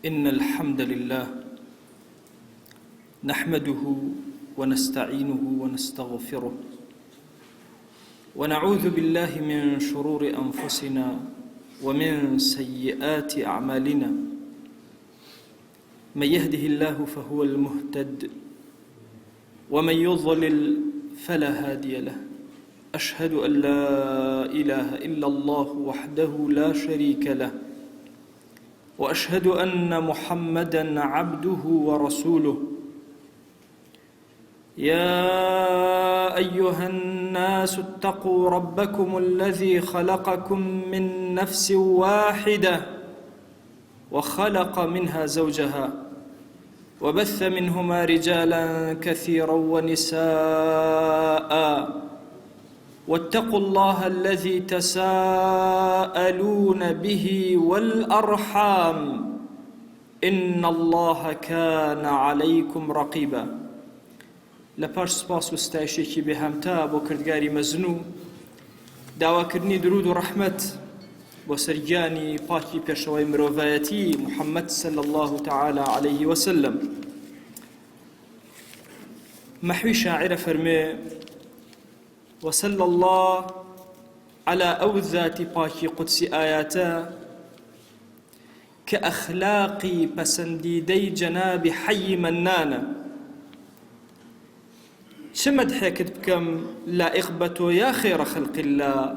إن الحمد لله نحمده ونستعينه ونستغفره ونعوذ بالله من شرور أنفسنا ومن سيئات أعمالنا. من يهده الله فهو المهتد ومن يضلل فلا هادي له. أشهد أن لا إله إلا الله وحده لا شريك له، وأشهد أن محمدًا عبده ورسوله. يا أيها الناس اتقوا ربكم الذي خلقكم من نفس واحدة وخلق منها زوجها وبث منهما رجالا كثيرا ونساء، واتقوا الله الذي تساءلون به والأرحام إن الله كان عليكم رقيبا. لپاش سپاس و ستایشێکی بێهەمتا بۆ کردگاری مەزنوو، داواکردنی درود و ڕەحمەت بۆ سەرگیانی پاکی پێشەوەی مرۆڤایەتی محەممەد صلی الله تعالى عليه وسلم. مەحوی شاعرە فەرمێ: وصلى الله على أو ذات باكي قدسي آياتا كأخلاقي بسنديدي جناب حي منانا. شمد حكت بكم لائق بتو يا خير خلق الله،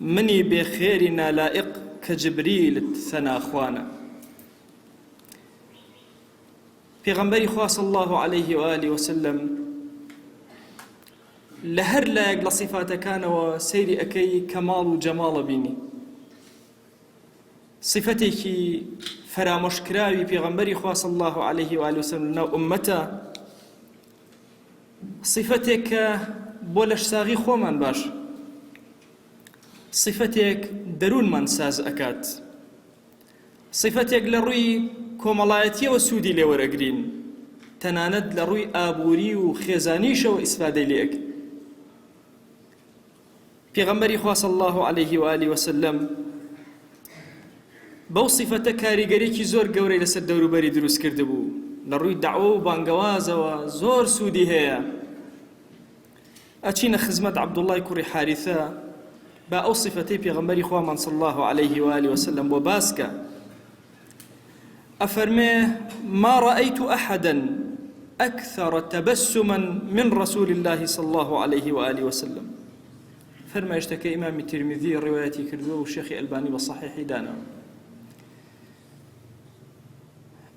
مني بخيرنا لائق كجبريل ثنا أخوانا. پیغمبری خواه صلى الله عليه وآله وسلم لهر لايق لصفات كان وسيري أكي كمال وجمال بيني. صفتك فرامش كراوي پیغمبری خواه صلى الله عليه وآله وسلم نو أمتا، صفتك بولش ساغي خو من باش، صفتك درون من ساز أكاد، صفتك لروي كومالايتي وسودي لورقرين، تناند لروي آبوري وخيزانيش وإسفادي ليك. پیغمبری خواه صلی الله علیه و آله وسلم بەو صفەتە کاریگەریەکی زۆر گەورەی لەسەر دەوروبەری دروست کرده بوو، لە ڕووی دەعوە و بانگەوازەوە زۆر سوودی هەیە. ئەچینە خزمەت عەبدوڵڵای کوڕی حارثە با ئەو صفەتەی پێغەمبەری خوامان صلی الله علیه و آله وسلم بۆ باسکە. ئەفەرمێ: ما رأيت أحدا أكثر تبسما من رسول الله صلى الله عليه وآله وسلم. فرما اشتكى إمام الترمذي روايتي كردوه والشيخ الألباني بالصحيح دانا.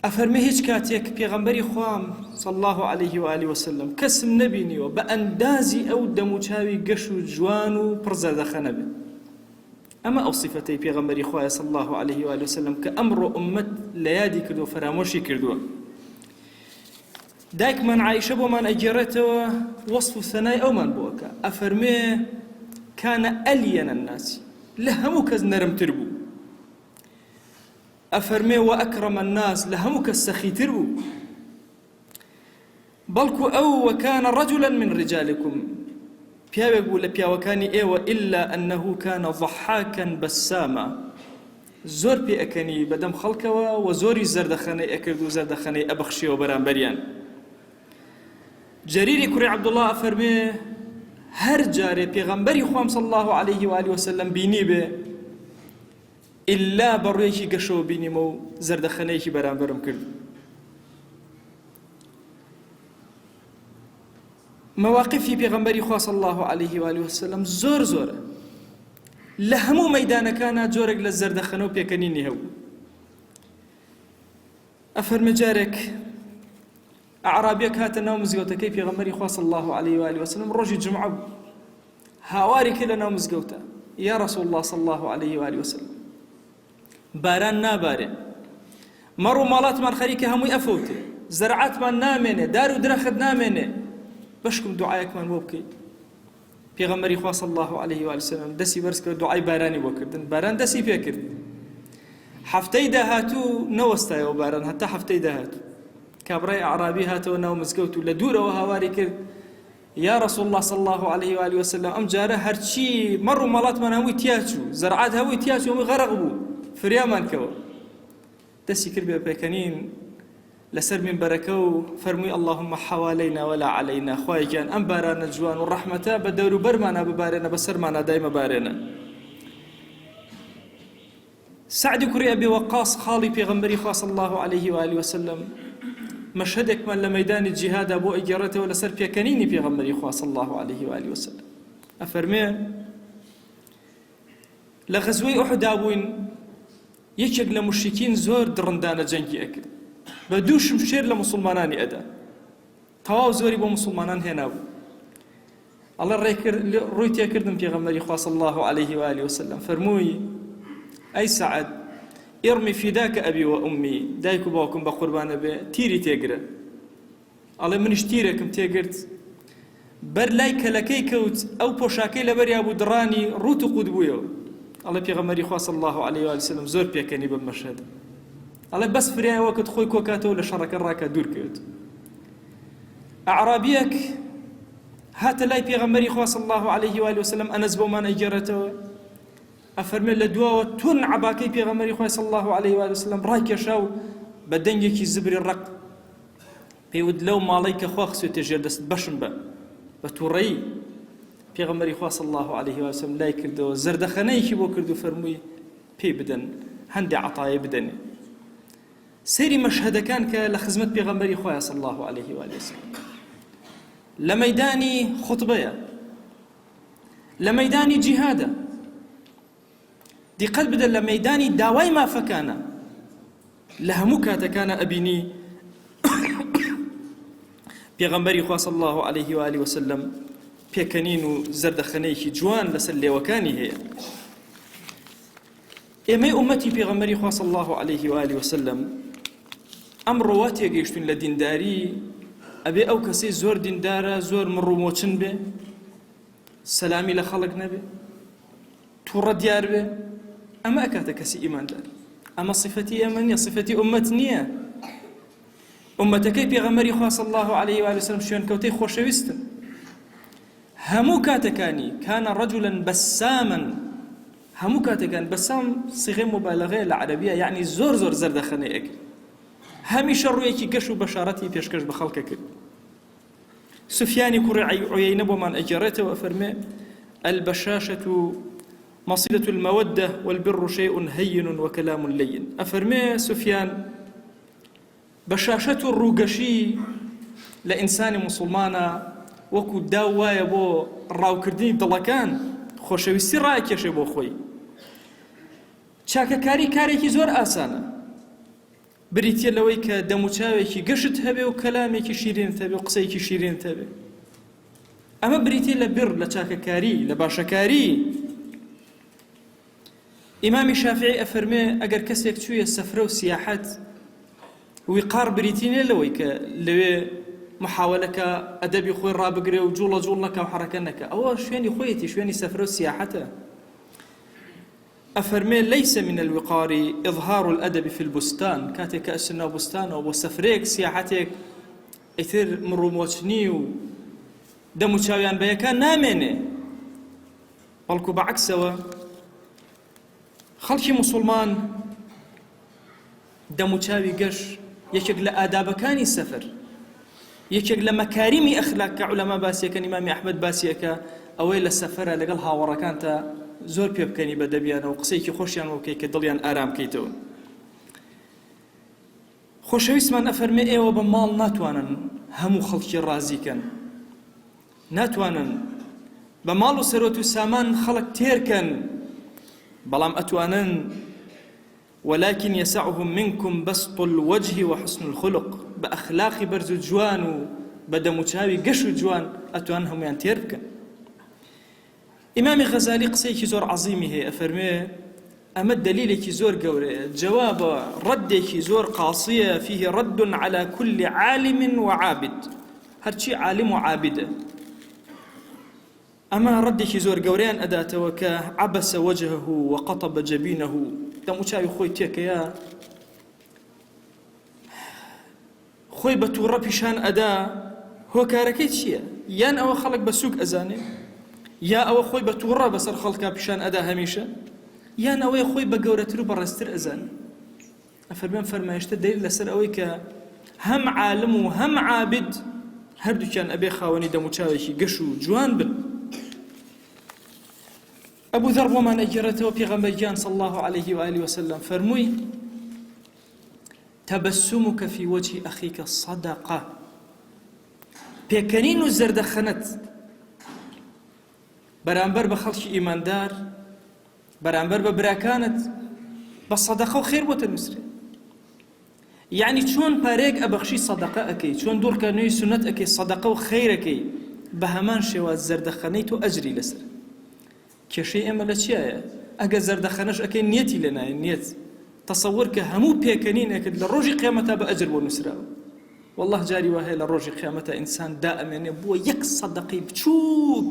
أفرمي هيج كاتيك بيغمبري خوام صلى الله عليه وآله وسلم كسم نبيني وبأندازي أو دموشاوي قشو جوانو برزا دخنبه. أما أو صفتي بيغمبري خواه صلى الله عليه وآله وسلم كأمر أمت ليادي كردو فراموشي كردوه. دايك من عايشة ومن أجرته وصف الثناء أو من بوكا. أفرمي كان ألين الناس، لهمك نرم تربو. أفرمي وأكرم الناس، لهمك السخي تربو. بلكو أو وكان رجلا من رجالكم، بيابو لبيا وكاني إيوة إلا أنه كان ضحاكا بساما. زور بي أكني بدم خلقوا وزوري زردخاني أكردو زردخاني أبخشي وبرانبريان. جريري كري عبد الله أفرمي هر جاري پیغمبری خوام صلی الله علیه و آله و سلم بینی به إلا برویکی گشو بینیم و زردخانه‌ای برانبرم کرد. مواقفی پیغمبری خواه صلی الله علیه و آله و سلم زور زوره، لهمو میدان کانا جورگ لزردخانه و پیکنینی هو. أفرم جارك أعرابيك هات النوم زجوته كيف يغمري خواه صلى الله عليه وآله وسلم رجل جمعة هواري كلا نوم زجوته يا رسول الله صلى الله عليه وآله وسلم باران نابارن مرو مالات من خريكه هم يفوته زرعات من نامنه دارو درخد نامنه بشكم دعائك من وبكي يغمري خواه صلى الله عليه وآله وسلم دسي برسك دعاء باراني وكردن باران دسي فيكر حفتي دهاتو نوستا وباران حتى حفتي دهاتو كابراي أعرابي هاتو ناو مزقوتو لدورة وهواري كرد يا رسول الله صلى الله عليه وآله وسلم أم جاره هرشي مروا مالات من هوي تياتشو زرعات هوي تياتشو ومي غرقبو فريامان كوا دەستی کرد بێ پێکەنین لەسەر منبەرەکە و فەرمووی اللهم حوالينا ولا علينا، خوای گیان ئەم بارانە جوان و ڕەحمەتە بە دەور و بەرمانە ببارێنە، بەسەرمانە دایمە بارێنە. سعد کوڕی ئەبی وەقاص خاڵی پێغەمبەری خوا صلی الله عليه و آله وسلم مەشهدێکمان لە مەیدانی جیهادا بۆ ئەگەڕێتەوە لەسەر پێکەنینی پێغەمبەری خوا صلی الله عليه و آله وسلم. ئەفەرمێ لە غەزوەی ئوحودا بووین، یەکێک لە مشرکین زۆر دڕندانە جەنگی ئەکرد، بە دوو شمشێر لە مسلمانانی ئەدا، تەواو زۆری بۆ مسلمانان هێنابوو. ئەڵێ ڕووی تێکردم پێغەمبەری خوا صلی الله عليه و آله وسلم، فەرمووی ئەی سەعەد ئێڕمی فیداکە ئەبی و ئومی، دایک و باوکم بە قوربانە بێ، تیری تێگرە. ئەڵێ منیش تیرێکم تێگرت، بەر لای کەلەکەی کەوت، ئەو پۆشاکەی لەبەریا بوو دڕانی ڕوت و قوت بوویەوە. ئەڵێ پێغەمبەری خوا صلی الله عليه و آله وسلم زۆر پێکەنی بەم مەشهەدە. ئەڵێ بەس فریایەوە کەت خۆی کۆکاتەوە لە شەڕەکە ڕاکە دوور کرد. ئەعرابیەک هاتە لای پێغەمبەری خوا صلی الله عليه و آله وسلم، ئەنەس بۆمان ئەگێڕێتەوە، ئەفەرمێت لە دواوە تون عەباکەی پێغەمبەری خوا صلی الله عليه و آله وسلم ڕاکێشا و بە دەنگێکی زبری ڕق پێیوت لەو ماڵەی کە خوا خسوێتە ژێر دەست بەشم بە تووڕەیی. پێغەمبەری خوا صلی الله عليه و آله وسلم لای کردەوە، زەردەخەنەیەکی بۆ کرد و فەرمووی پێی بدەن هەندێک عەتایە بدەنێ. سەیری مەشهەدەکان کە لە خزمەت پێغەمبەری خوایە صلی الله عليه و آله وسلم، لە مەیدانی خوتبەیە، لە مەیدانی جیهادە، دیقەت بدە لە مەیدانی داوای مافەکانە، لە هەموو کاتەکانە ئەبینی پێغەمبەری خوا صلی الله عليه و آله وسلم پێکەنین و زەردەخەنەیەکی جوان لەسەر لێوەکانی هەیە. ئێمەی ئومەتی پێغەمبەری خوا صلی الله عليه و آله وسلم ئەمڕۆ وا تێگەیشتوین لە دینداری، ئەبێ ئەو کەسەی زۆر دیندارە، زۆر مڕومۆچن بێ، سەلامی لە خەڵک نەبێ، تووڕە دیار بێ، ئەمە ئەکاتە کەسی ئیماندار. ئەمە صفەتی ئێمە نییە، صفەتی ئومەت نییە. ئومەتەکەی پێغەمبەری خوا صلی الله عليه و آله وسلم شوێنکەوتەی خۆشەویستن. هەموو کاتەکانی کانە ڕەجولا بەسامن، هەموو کاتەکان بەسام سیغەی مبالغەیە لە عەرەبیە، یعنی زۆر زۆر زەردەخەنەی ئەکرد، هەمیشە ڕوویەکی گەش و بەشارەتی پێشکەش بە خەڵکە کرد. سفیانی کوڕی عویەینە بۆمان ئەگێڕێتەوە، فەرمێ البەشاشة مصيلة المودة والبر شيء هين وكلام لين. أفرمي سفيان بشاشة الروغشي لإنسان مسلمانا وكو داوايا بو راو كردني دڵەکان خۆشەویستی ڕاکێشێ بۆ خۆی. چاکەکاری کارێکی زۆر ئاسانە، بریتە لەوەی کە دەموچاوێکی گەشت هەبێ و کەلامێکی شیرینت هەبێ و قسەیەکی شیرینت هەبێ. ئەمە بریتە لە بر، لە چاکەکاری، لە باشەکاری. ئیمامی شافعی ئەفەرمێ ئەگەر کەسێک چوویە سەفرە و سیاحەت، ویقار بریتینێ لەوەی کە لەوێ محاولەکە ئەدەبی خۆی ڕابگرێ و جوڵە جوڵ نەکە و حەرەکە نەکە، ئەوە شوێنی خۆیەتی، شوێنی سەفرە و سیاحەتە. ئەفەرمێ لەیسە من الوقار إظهار الأدب في البستان، کاتێک کە ئەچن ناو بوستانەوە بۆ سەفرەیەک سیاحەتێک، ئیتر مڕومۆچنی و دەموچاویان بەیەکان نامێنێ، بەڵکو بەعەکسەوە خەڵکی موسڵمان دەموچاوی گەش یەکێک لە ئادابەکانی سەفر، یەکێک لە مەکاریمی ئەخلاق کە عولەما باسیەکەن، ئیمامی ئەحمەد باسیەکە، ئەوەی لە سەفەرە لەگەڵ هاوەڕەکانتە زۆر پێ بکەنی بە دەبیانەوە، قسەیەکی خۆشیان وەکەی کە دڵیان ئارام بکەیتەوە. خۆشەویستمان ئەفەرمێ ئێوە بە ماڵ ناتوانن هەموو خەڵکی ڕازیکەن، ناتوانن بە ماڵ و سەرۆت و سامان خەڵک تێرکەن، بەڵام ئەتوانن ولكن يسعهم منكم بسط الوجه وحسن الخلق، بأخلاق برز جوان وبدموچاوي قش جوان أتوان هم ينتيربك. إمام غزالي قصيك زور عظيمه أفرميه أما الدليل كي زور قوري، جواب رد كي زور قاصية فيه رد على كل عالم وعابد، هرشي عالم وعابد. أما رد كي زور قوريان أداته وكا عبس وجهه وقطب جبينه، دەموچاوی خۆی تێکەیە، خۆی بە تووڕە پیشان ئەدا، هۆکارەکەی چییە؟ یان ئەوە خەڵک بە سووک ئەزانێ، یا ئەوە خۆی بە تووڕە بەسەر خەڵکا پیشان ئەدا هەمیشە، یان ئەوەی خۆی بە گەورەتر و بەڕێزتر ئەزانێ. ئەفەرمێن فەرمایشتە دەیر لەسەر ئەوەی کە هەم عالم و هەم عابد هەردووکیان ئەبێ خاوەنی دەموچاوێکی گەش و جوان بن. ئەبوو ذەر بۆمان ئەگێڕێتەوە پێغەمبەرگیان صلی الله عليه وآله وسلم فەرمووی تبسمك في وجه أخيك صدقة. پێکەنین و زەردەخەنەت بەرامبەر بە خەڵکی ئیماندار، بەرامبەر بە براکانت بە سەدەقە و خێر بۆتە نووسرێ. یعنی چۆن پارەیەک ئەبەخشی سەدەقە ئەکەی، چۆن دوورکردنەوەی سونەت ئەکەی، سەدەقە و خێر ئەکەی، بە هەمان شێوە زەردەخەنەی تۆ ئەجری لەسەر. کێشەی ئێمە لە چیایە؟ ئەگە زەردەخەنەش ئەکەی نیەتی لێ نایە، نیەت تەسەوور کە هەموو پێکەنینێکت لە ڕۆژی قیامەتە بە ئەجر بۆ نووسراوە. والله جاری وهەیە لە ڕۆژی قیامەتە ئینسان دائەمێنێ بۆ یەک سەدەقەی بچووک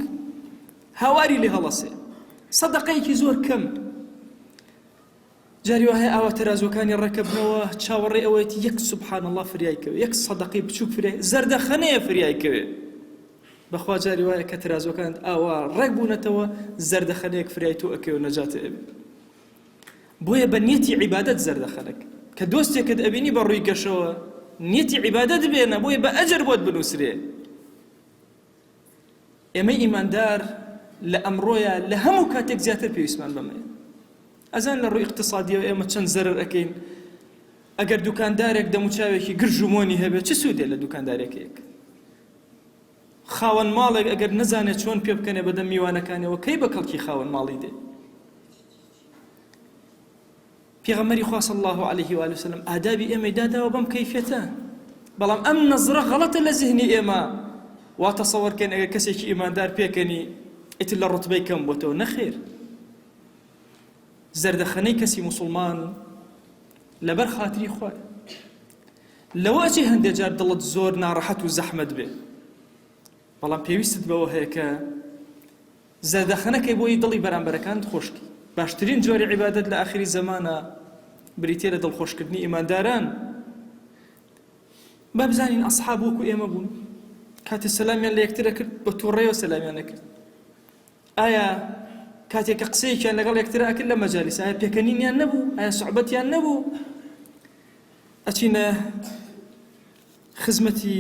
هاواری لێ هەڵەسێ، سەدەقەیەکی زۆر کەم. جاری وهەیە ئاوا تەرازوەکانی ڕێکەبنەوە چاوەڕێ ئەوەیەتی یەک سوبحان الله فریایکەوێ، یەک سەدەقەی بچووک فریای، زەردەخەنەیە فریایکەوێ. بەخوا جاری وایە کە تەرازوەکانت ئاوا ڕێک بوونەتەوە زەردەخەنەیەک فریای تۆ ئەکەوێ و نەجاتە ئەبێ. بۆیە بە نیەتی عیبادەت زەردەخەنەک کە دۆستێکت ئەبینی بە ڕووی گەشەوە نیەتی عیبادەت بێنە، بۆیە بە ئەجر بۆت بنووسرێ. ئێمە ئیماندار لە ئەمڕۆیە لە هەموو کاتێک زیاتر پێویستمان بەمەیە. ئەزان لە ڕووی اقتصادیەوە ئێمە چەند زەرر ئەکەین. ئەگەر دوکاندارێک دەموچاوێکی گرژ و مۆنی هەبێت چ سوودێ لە دوکاندارێکێک؟ خاوەن ماڵێک ئەگەر نەزانێت چۆن پێ بکەنێ بەدەم میوانەکانەوە کەی بە کەڵکی خاوەن ماڵی دێ؟ پێغەمبەری خوا صلی الله عليه وآله وسلم ئادابی ئێمەی داداوە بەم کەیفیەتە، بەڵام ئەم نەزرە غەڵەتە لە زیهنی ئێمە. وا تەسەوەرکەن ئەگەر کەسێکی ئیماندار پێکەنی ئیتر لە ڕوتبەی کەم بۆتەوە، نەخێر. زەردەخەنەی کەسی موسڵمان لەبەر خاتری خوایە. لەوە ئەچی هەندێک جار دڵت زۆر ناڕەحەت و زەحمەت بێ، بەڵام پێویستت بەوە هەیە کە زەردەخەنەکەی بۆی دڵی بەرامبەرەکانت خۆشکی. باشترین جۆری عیبادەت لە ئاخری زەمانە بریتێ لە دڵخۆشکردنی ئیمانداران. با بزانین ئەسحاب وەکو ئێمە بوون، کاتێ سەلامیان لە یەکترە کرد بە تووڕێەوە سەلامیان نەکرد. ئایا کاتێککە قسەیەکیان لەگەڵ یەکترا ئەکرد لە مەجالیس ئایا پێکەنینیان نەبوو؟ ئایا سوحبەتیان نەبوو؟ ئەچینە خزمەتی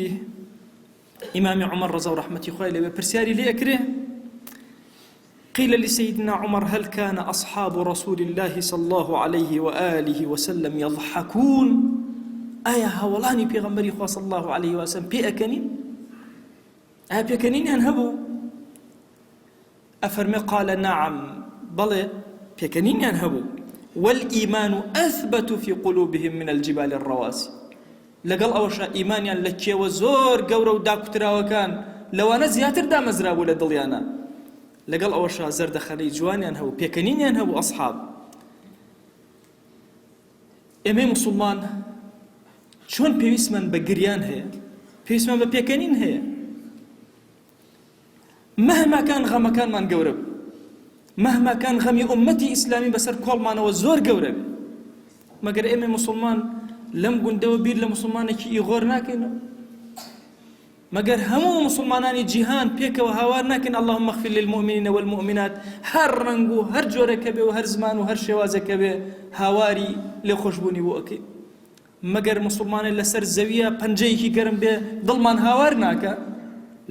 ئیمامی عومەر ڕەزا و ڕەحمەتی خوای لێبێ، پرسیاری لێ ئەکرێ قيل لسيدنا عمر هل كان أصحاب رسول الله صلى الله عليه وآله وسلم يضحكون؟ آية هاولاني بيغمبري خوا صلى الله عليه وسلم بيأكنين؟ آية بيأكنين ينهبوا؟ أفرمي قال نعم بل بيأكنين ينهبوا، والإيمان أثبت في قلوبهم من الجبال الرواسي. لقل أوشا إيمانيا لكي وزور قورو داكترا وكان لو أنا زياتر دا مزرابو لدليانا لەگەڵ ئەوەشا زەردەخەنەی جوانیان هەبوو، پێکەنینیان هەبوو. ئەسحاب ئێمەی موسڵمان چۆن پێویستمان بە گریان هەیە، پێویستمان بە پێکەنین هەیە. مەهما کان غەمەکانمان گەورە بوو، مەهما کان غەمی ئومەتی ئیسلامی بەسەر کۆڵمانەوە زۆر گەورە بێ، مەگەر ئێمە موسڵمان لەم گوندەوە بیر لە موسڵمانێکی ئیغۆر ناکەینەوە، مگر همو مسلمانانی جیهان پیکەوە هاوار ناکەن اللهم اغفر للمؤمنین والمؤمنات هەر ڕەنگ و هەر جۆرەکە بێ و هەر زمان و هەر شێوازەکە بێ هاواری لێ خۆشبوونی بۆ ئەکەین. مەگەر مسلمانێک لەسەر زەویە پەنجەیەکی گەرم بێ دڵمان هاوار ناکە،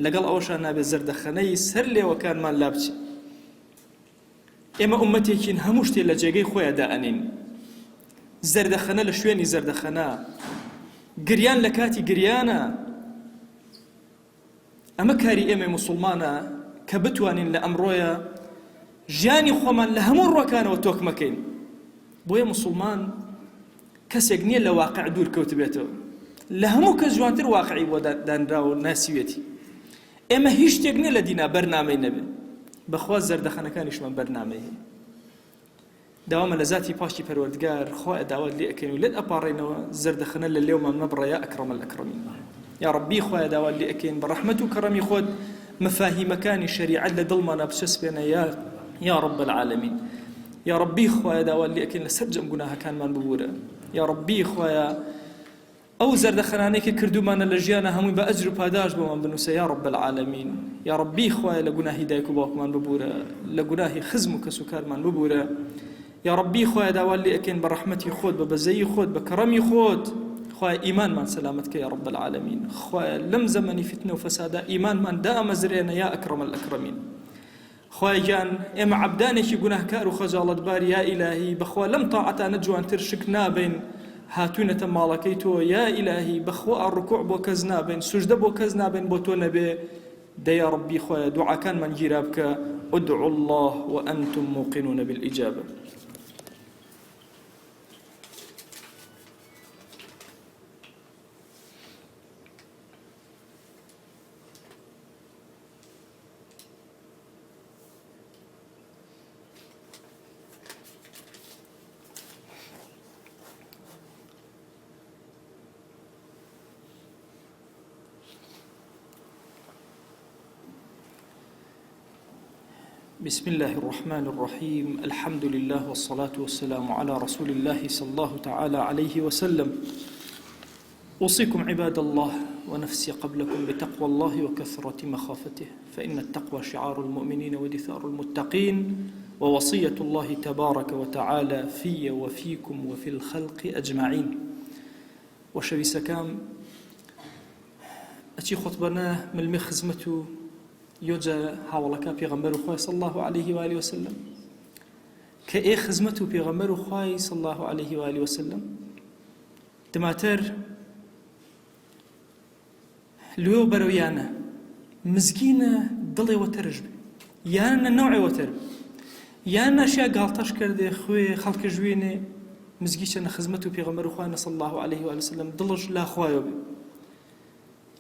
لەگەڵ ئەوەشان نابێت زەردەخەنەی سەر لێوەکانمان لا بچێت. ئێمە ئومەتێکین هەموو شتێ لە جێگەی خۆیان دائەنین. زەردەخەنە لە شوێنی زەردەخەنە، گریان لە کاتی گریانە. ئەمە کاری ئێمە موسڵمانە کە بتوانین لە ئەمڕۆیە ژیانی خۆمان لە هەموو ڕۆکانەوە تۆکمەکەین. بۆیە موسڵمان کەسێک نییە لە واقع دوور کەوت بێتەوە، لە هەموو کەس جوانتر واقعی بۆ دانراوە ناسیوێتی. ئێمە هیچ شتێک نییە لە دینا بەرنامەی نەبێ، بەخوا زەردەخەنەکانیشمان بەرنامەی هەیە. داوامە لە ذاتی پاشی پەروەردگار خوا داوات لێ ئەکەین و لێت ئەپاڕێنەوە زەردەخەنە لە لێومان مەبڕە یا ئەکرەمە الئەکرەمین. يا ربي خويا داوال لي أكين برحمته وكرمي خود مفاهيم كاني شريعة لدلمنا بسسبنا يا رب العالمين. يا ربي خويا داوال لي أكين لسرجم قناها كان من ببورة. يا ربي خويا أو زرد خنانيك كردو مانا لجيانا همي بأجر باداج بمان بنوسى يا رب العالمين. يا ربي خويا لقناهي دايكو باك من ببورة، لقناهي خزمك سكار من ببورة. يا ربي خويا داوال لي أكين برحمتي خود ببزي خود بكرمي خود خويا إيمان من سلامتك يا رب العالمين خويا لم زمني فتنة وفساد إيمان من دائم زرينا يا أكرم الأكرمين خويا جان إما عبدانك يقونه كارو خجالة بار يا إلهي بخوا لم طاعتا نجوان ترشكنا بين هاتونة مالكيتو يا إلهي بخوا الركوع بو كزنا بين سجد بو كزنا بين بوتو نبي دا يا ربي خويا دعا كان من جيرابك ادعوا الله وأنتم موقنون بالإجابة. بسم الله الرحمن الرحيم الحمد لله والصلاة والسلام على رسول الله صلى الله تعالى عليه وسلم. أوصيكم عباد الله ونفسي قبلكم بتقوى الله وكثرة مخافته فإن التقوى شعار المؤمنين ودثار المتقين ووصية الله تبارك وتعالى في وفيكم وفي الخلق أجمعين. وشوي سكام أتي خطبنا من المخزمة يوجا حوالك بيغمبر خوي صلى الله عليه وآله وسلم كأي خزمته بيغمبر خوي صلى الله عليه وآله وسلم تماتر لو برويانا مزكينة ضلي وترجب يانا نوعي وترب يانا أشياء قالتاش كرده خوي خلق جويني مزكيشنا خزمته بيغمبر خوي صلى الله عليه وآله وسلم ضلج لا خوي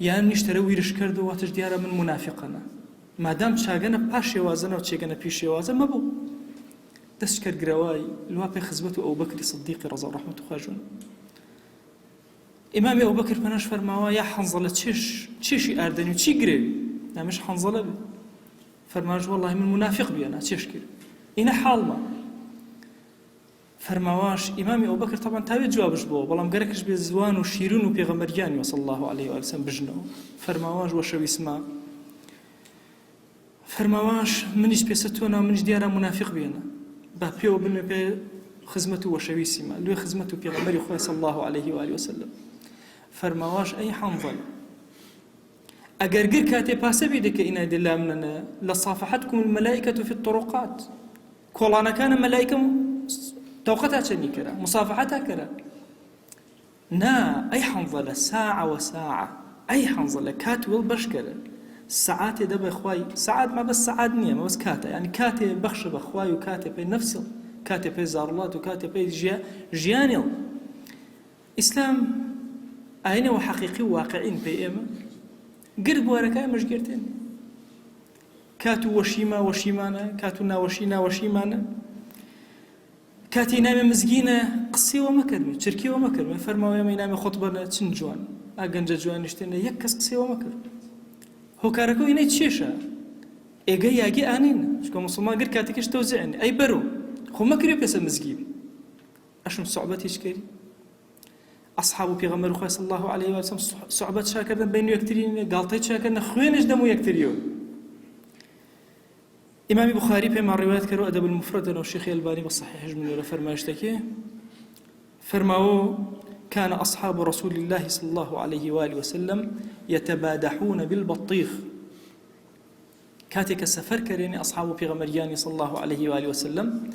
يانا نشتري ويرش كرده واتش ديارة من منافقنا مادام شاگەنە پاش شێوازنەوە چێگەنە پیش شێوازە مەبوو دەست کرد گرەوای لوا پێی خزمەت و ئەوبەکری سدیقی ڕەزا و ڕەحمەت و خواژون ئیمامی ئەوبەکر پەناش فەرماوە یا حەنزەلە چێشی ئاردەنی و چی گرێوی نامش حەنزەلە بێ فەرماش وەڵڵاهی من منافق بیانە چێش کرد ئینە حاڵمە فەرماواش ئیمامی ئەوبەکر تەبەن تاوێت جوابش بۆ بەڵام گەرەکش بێ زوان و شیرین و پێغەمبەریانی صلی الله علیه و آله وسلم بژنەوە فەرماواش وە شەویسما فرماواش منیش پێسەتۆنا منیش دیارە منافق بێنە با پێوە بنێ پێ خزمەت و وەشەویسیمە لێ خزمەت و پێغەمبەری خۆی صلی الله علیه و آله وسلم فرماواش ئەی حەنظەل ئەگەر گر کاتێ پاسە بێدەکە ئینای دلا منەنە لەصافحتکم المەلائکەة في الطرقات کۆڵانەکانە مەلائکە تەوقەتا چەنی کرا مصافحەتا کرا نا ئەی حەنظەلە ساعة وساعة ئەی حەنظەلە کات وڵ بەش کرا ساعات دبا خواي ساعات ما بس ساعات نية ما بس كاتا يعني كاتي بخش بخواي وكاتي بي نفسه كاتي بي زارلات وكاتي بي جيانيل إسلام أين هو حقيقي واقعين بي إما قرب وركاي مش قرتين كاتو وشيمانا كاتو ناوشينا وشيمانا كاتي نامي مزقينة قصي ومكرمي تركي ومكرمي فرماو يامي نامي خطبنا تنجوان أقنجا جوان اشتنا يكس قصي ومكرمي هۆکارەکە ئینەی چێشە ئێگە یاگی ئانین چکە مسلمان گر کاتێکش تەوزیعني ئەی بەرۆ خۆ مەکرێ پێسە مزگی ئەشم سوعبەت هیچ کەری ئەصحاب و پێغەمبەر خوای صلی الله علیه و آله سوعبەت چاکردن بین یەکترین گاڵتەی چاکردن خوێنش دەموو یەکتریەوە ئیمامی بوخاری پێمان ڕیوایەت کردەوە ئەدەب المفرەدەوە و شێخی ئەلبانی بە صحیحش منێرە فەرمایشتەکێ فەرماوە كان أصحاب رسول الله صلى الله عليه وآله وسلم يتبادحون بالبطيخ كاتك السفر كريني أصحاب بيغمرياني صلى الله عليه وآله وسلم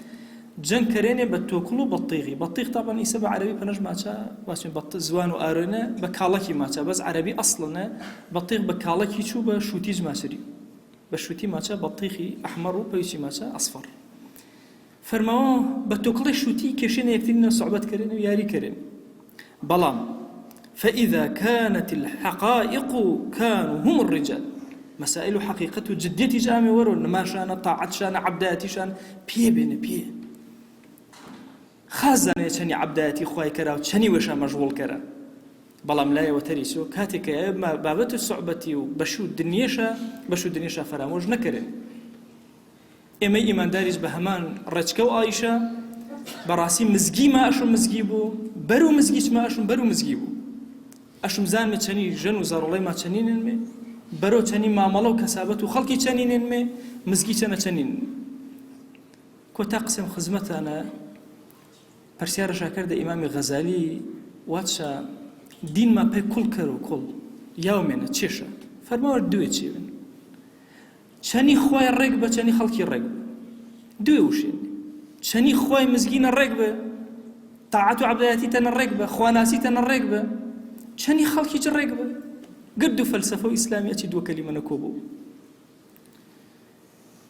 جن كريني بتوكلوا بطيخي بطيخ طبعا يسبع عربي بنجمعها واسم بطيخ زوان وآرنا بكالكي ماتا بس عربي أصلا بطيخ بكالكي شو بشوتيج ماسري بشوتي ماتا بطيخي أحمر وبيشي ماتا أصفر فرماو بتوكلي شوتي كشين يكتلنا صعوبات كريني وياري كريني بلام فإذا كانت الحقائق كانوا هم الرجال مسائل حقيقة جديتي جامي ورون ما شان طاعت شان عبداتي شان بيه بين بيه خازنة شاني عبداتي خواي كرا وشاني وشا مشغول كرا بلام لا يوتريسو كاتك ما بابت الصعبتي وبشو الدنيشا فراموج نكرن إما إيمان داريز بهمان رجكو آيشا براسي مزجي ما أشوم مزجيبو برو مزجيش ما أشوم برو مزجيبو أشوم زان متشني جن وزار الله ما تشنين مي برو تشني ما ملو كسابت وخلقي تشنين مي مزجي تنا تشنين كو تقسم خدمتنا پرسیارە شاکردە ئیمامی غەزالی واتشە دینمان پێی کوڵ کرد و کوڵ یاومێنە چێشە فەرماوە دوێ چێ بن چەنی خۆی ڕێک بە چەنی خەڵکی ڕێک بە دوێ وشێن چەنی خۆی مزگینە ڕێک بە تاعەت و عەبەدەتیتەنە ڕێک بە خواناسیتەنە ڕێک بە چەنی خەڵکیش ڕێک بە گرد و فەلسەفە و ئیسلامیەتی دووە کەلیمە نەکۆبوو.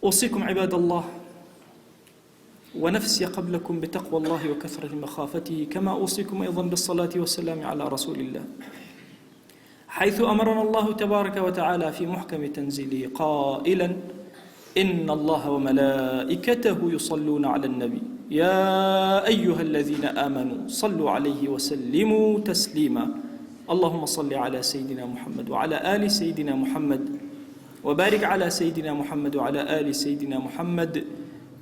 أوصيكم عباد الله ونفسي قبلكم بتقوى الله وكثرة مخافته كما أوصيكم أيضا بالصلاة والسلام على رسول الله حيث أمرنا الله تبارك وتعالى في محكم تنزيله قائلا إن الله وملائكته يصلون على النبي يا أيها الذين آمنوا صلوا عليه وسلموا تسليما اللهم صل على سيدنا محمد وعلى آل سيدنا محمد وبارك على سيدنا محمد وعلى آل سيدنا محمد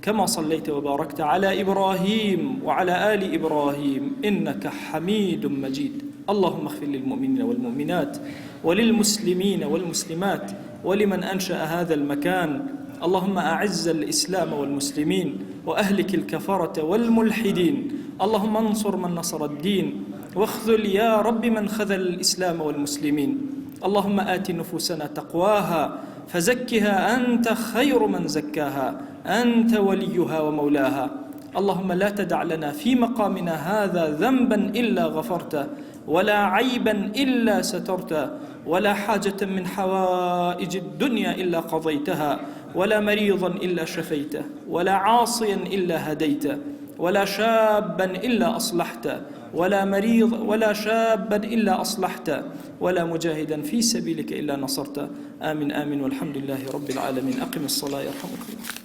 كما صليت وباركت على إبراهيم وعلى آل إبراهيم إنك حميد مجيد اللهم اغفر للمؤمنين والمؤمنات وللمسلمين والمسلمات ولمن أنشأ هذا المكان اللهم أعز الإسلام والمسلمين وأهلك الكفرة والملحدين اللهم انصر من نصر الدين واخذل يا رب من خذل الإسلام والمسلمين اللهم آت نفوسنا تقواها فزكها أنت خير من زكاها أنت وليها ومولاها اللهم لا تدع لنا في مقامنا هذا ذنبا إلا غفرته ولا عيبا إلا سترته ولا حاجة من حوائج الدنيا إلا قضيتها ولا مريضا إلا شفيته ولا عاصيا إلا هديته ولا شابا إلا أصلحته ولا شابا إلا أصلحته ولا مجاهدا في سبيلك إلا نصرته آمين آمين والحمد لله رب العالمين أقم الصلاة يرحمك الله.